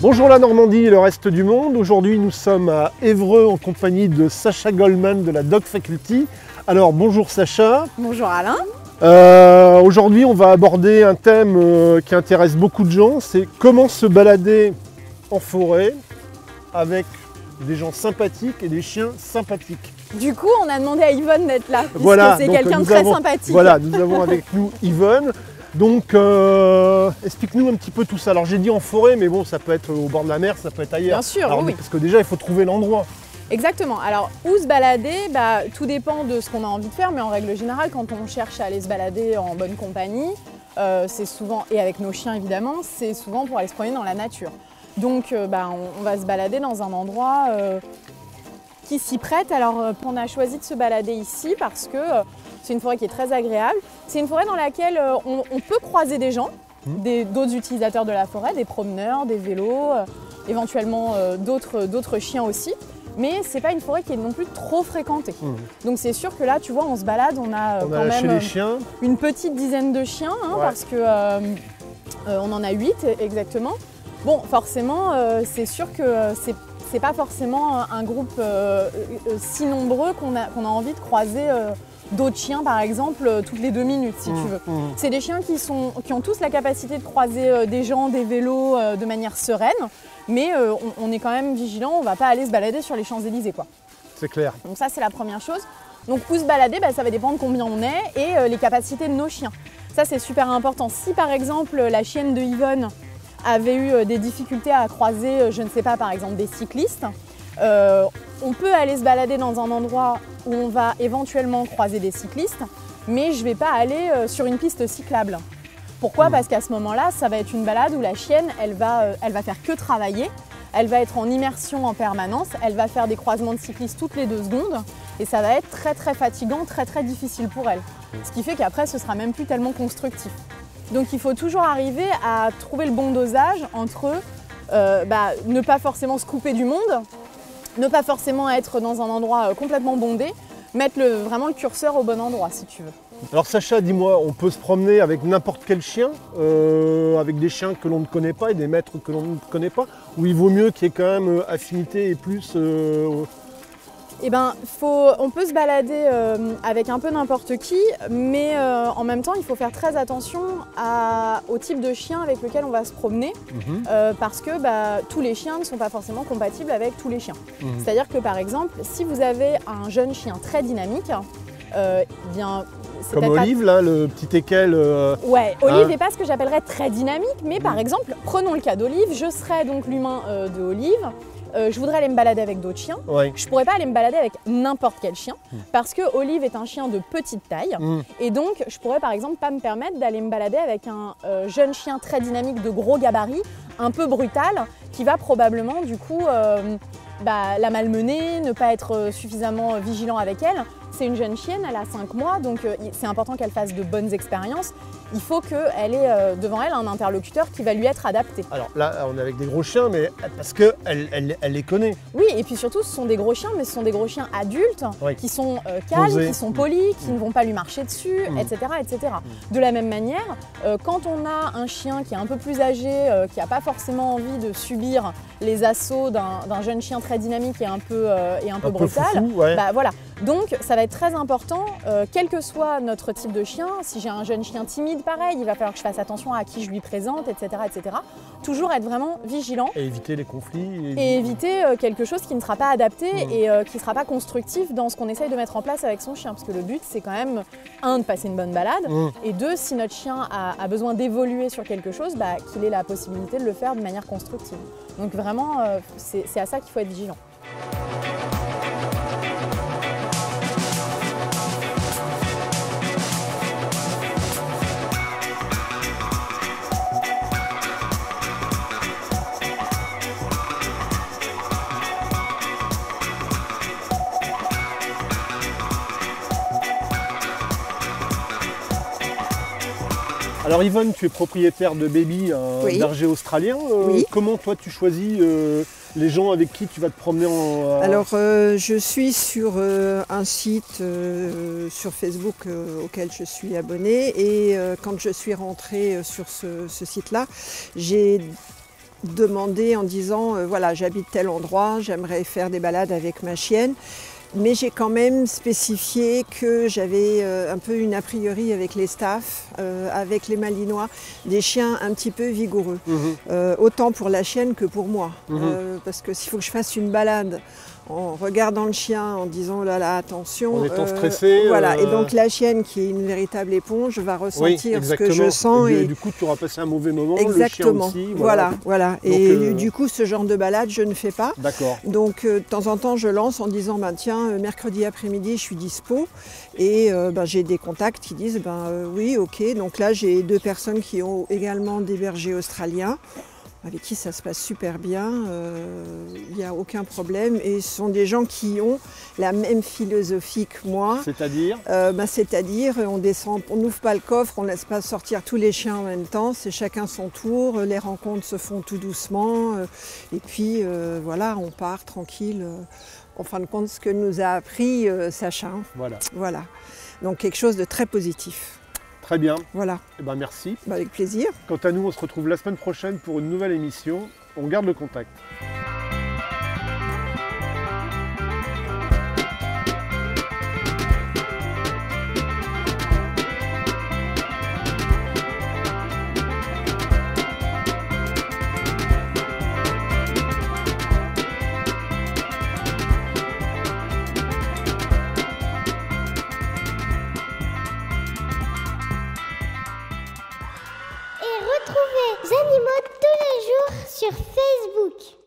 Bonjour la Normandie et le reste du monde. Aujourd'hui nous sommes à Évreux en compagnie de Sacha Goldman de la Dog Faculty. Alors bonjour Sacha. Bonjour Alain. Aujourd'hui on va aborder un thème qui intéresse beaucoup de gens, c'est comment se balader en forêt avec des gens sympathiques et des chiens sympathiques. Du coup on a demandé à Yvonne d'être là, puisque Voilà, c'est quelqu'un de très sympathique. Voilà, nous avons avec nous Yvonne. Donc, explique-nous un petit peu tout ça. Alors, j'ai dit en forêt, mais bon, ça peut être au bord de la mer, ça peut être ailleurs. Bien sûr, alors, oui. Parce que déjà, il faut trouver l'endroit. Exactement. Alors, où se balader, tout dépend de ce qu'on a envie de faire, mais en règle générale, quand on cherche à aller se balader en bonne compagnie, c'est souvent, et avec nos chiens évidemment, c'est souvent pour aller se promener dans la nature. Donc, on va se balader dans un endroit qui s'y prête. Alors, on a choisi de se balader ici parce que c'est une forêt qui est très agréable. C'est une forêt dans laquelle on peut croiser des gens, d'autres utilisateurs de la forêt, des promeneurs, des vélos, éventuellement d'autres chiens aussi. Mais c'est pas une forêt qui est non plus trop fréquentée. Donc c'est sûr que là, tu vois, on se balade, on a quand même une petite dizaine de chiens, hein, parce que on en a 8 exactement. Bon, forcément, c'est sûr que c'est pas forcément un groupe si nombreux qu'on a envie de croiser d'autres chiens, par exemple, toutes les 2 minutes, si tu veux. C'est des chiens qui ont tous la capacité de croiser des gens, des vélos de manière sereine, mais on est quand même vigilant, on va pas aller se balader sur les Champs-Élysées, quoi. C'est clair. Donc ça, c'est la première chose. Donc où se balader, ça va dépendre combien on est et les capacités de nos chiens. Ça, c'est super important. Si par exemple, la chienne de Yvonne avait eu des difficultés à croiser, je ne sais pas, par exemple des cyclistes, on peut aller se balader dans un endroit où on va éventuellement croiser des cyclistes, mais je ne vais pas aller sur une piste cyclable. Pourquoi ? Parce qu'à ce moment-là, ça va être une balade où la chienne, elle va faire que travailler, elle va être en immersion en permanence, elle va faire des croisements de cyclistes toutes les 2 secondes, et ça va être très très fatigant, très très difficile pour elle. Ce qui fait qu'après, ce sera même plus tellement constructif. Donc il faut toujours arriver à trouver le bon dosage entre ne pas forcément se couper du monde, ne pas forcément être dans un endroit complètement bondé, mettre vraiment le curseur au bon endroit si tu veux. Alors Sacha, dis-moi, on peut se promener avec n'importe quel chien, avec des chiens que l'on ne connaît pas et des maîtres que l'on ne connaît pas, ou il vaut mieux qu'il y ait quand même affinité et plus on peut se balader avec un peu n'importe qui, mais en même temps, il faut faire très attention au type de chien avec lequel on va se promener, parce que tous les chiens ne sont pas forcément compatibles avec tous les chiens. C'est-à-dire que par exemple, si vous avez un jeune chien très dynamique, comme Olive, là, le petit équel. Ouais, Olive n'est pas ce que j'appellerais très dynamique, mais par exemple, prenons le cas d'Olive, je serais donc l'humain de Olive. Je voudrais aller me balader avec d'autres chiens. Ouais. Je ne pourrais pas aller me balader avec n'importe quel chien parce que Olive est un chien de petite taille et donc je pourrais par exemple pas me permettre d'aller me balader avec un jeune chien très dynamique de gros gabarit, un peu brutal, qui va probablement du coup la malmener, ne pas être suffisamment vigilant avec elle. C'est une jeune chienne, elle a 5 mois, donc c'est important qu'elle fasse de bonnes expériences. Il faut qu'elle ait devant elle un interlocuteur qui va lui être adapté. Alors là, on est avec des gros chiens, mais parce qu'elle les connaît. Oui, et puis surtout, ce sont des gros chiens, mais ce sont des gros chiens adultes qui sont calmes, qui sont polis, qui ne vont pas lui marcher dessus, etc., etc. De la même manière, quand on a un chien qui est un peu plus âgé, qui n'a pas forcément envie de subir les assauts d'un jeune chien très dynamique et un peu brutal, foufou, voilà. Donc ça va être très important, quel que soit notre type de chien, si j'ai un jeune chien timide, pareil, il va falloir que je fasse attention à qui je lui présente, etc., etc. Toujours être vraiment vigilant. Et éviter les conflits. Et éviter quelque chose qui ne sera pas adapté et qui ne sera pas constructif dans ce qu'on essaye de mettre en place avec son chien. Parce que le but, c'est quand même, 1, de passer une bonne balade, et 2, si notre chien a besoin d'évoluer sur quelque chose, qu'il ait la possibilité de le faire de manière constructive. Donc vraiment, c'est à ça qu'il faut être vigilant. Alors Yvonne, tu es propriétaire de Baby, un berger australien. Comment toi tu choisis les gens avec qui tu vas te promener Alors je suis sur un site sur Facebook auquel je suis abonnée et quand je suis rentrée sur ce site-là, j'ai demandé en disant voilà, j'habite tel endroit, j'aimerais faire des balades avec ma chienne. Mais j'ai quand même spécifié que j'avais un peu une a priori avec les staffs, avec les malinois, des chiens un petit peu vigoureux. Autant pour la chienne que pour moi. Parce que s'il faut que je fasse une balade en regardant le chien, en disant oh là là, attention. En étant stressé. Voilà, et donc la chienne qui est une véritable éponge va ressentir ce que je sens. Et du coup, tu auras passé un mauvais moment, exactement. Le chien aussi. Voilà. Donc, et du coup, ce genre de balade, je ne fais pas. D'accord. Donc de temps en temps, je lance en disant bah, tiens, mercredi après-midi, je suis dispo. Et j'ai des contacts qui disent oui, ok. Donc là, j'ai 2 personnes qui ont également des bergers australiens, avec qui ça se passe super bien, il n'y a aucun problème. Et ce sont des gens qui ont la même philosophie que moi. C'est-à-dire c'est-à-dire, on descend, on n'ouvre pas le coffre, on ne laisse pas sortir tous les chiens en même temps, c'est chacun son tour, les rencontres se font tout doucement. Et puis voilà, on part tranquille. En fin de compte, ce que nous a appris Sacha. Voilà. Donc quelque chose de très positif. Très bien. Voilà. Eh ben, merci. Avec plaisir. Quant à nous, on se retrouve la semaine prochaine pour une nouvelle émission. On garde le contact. Retrouvez Animaux tous les jours sur Facebook.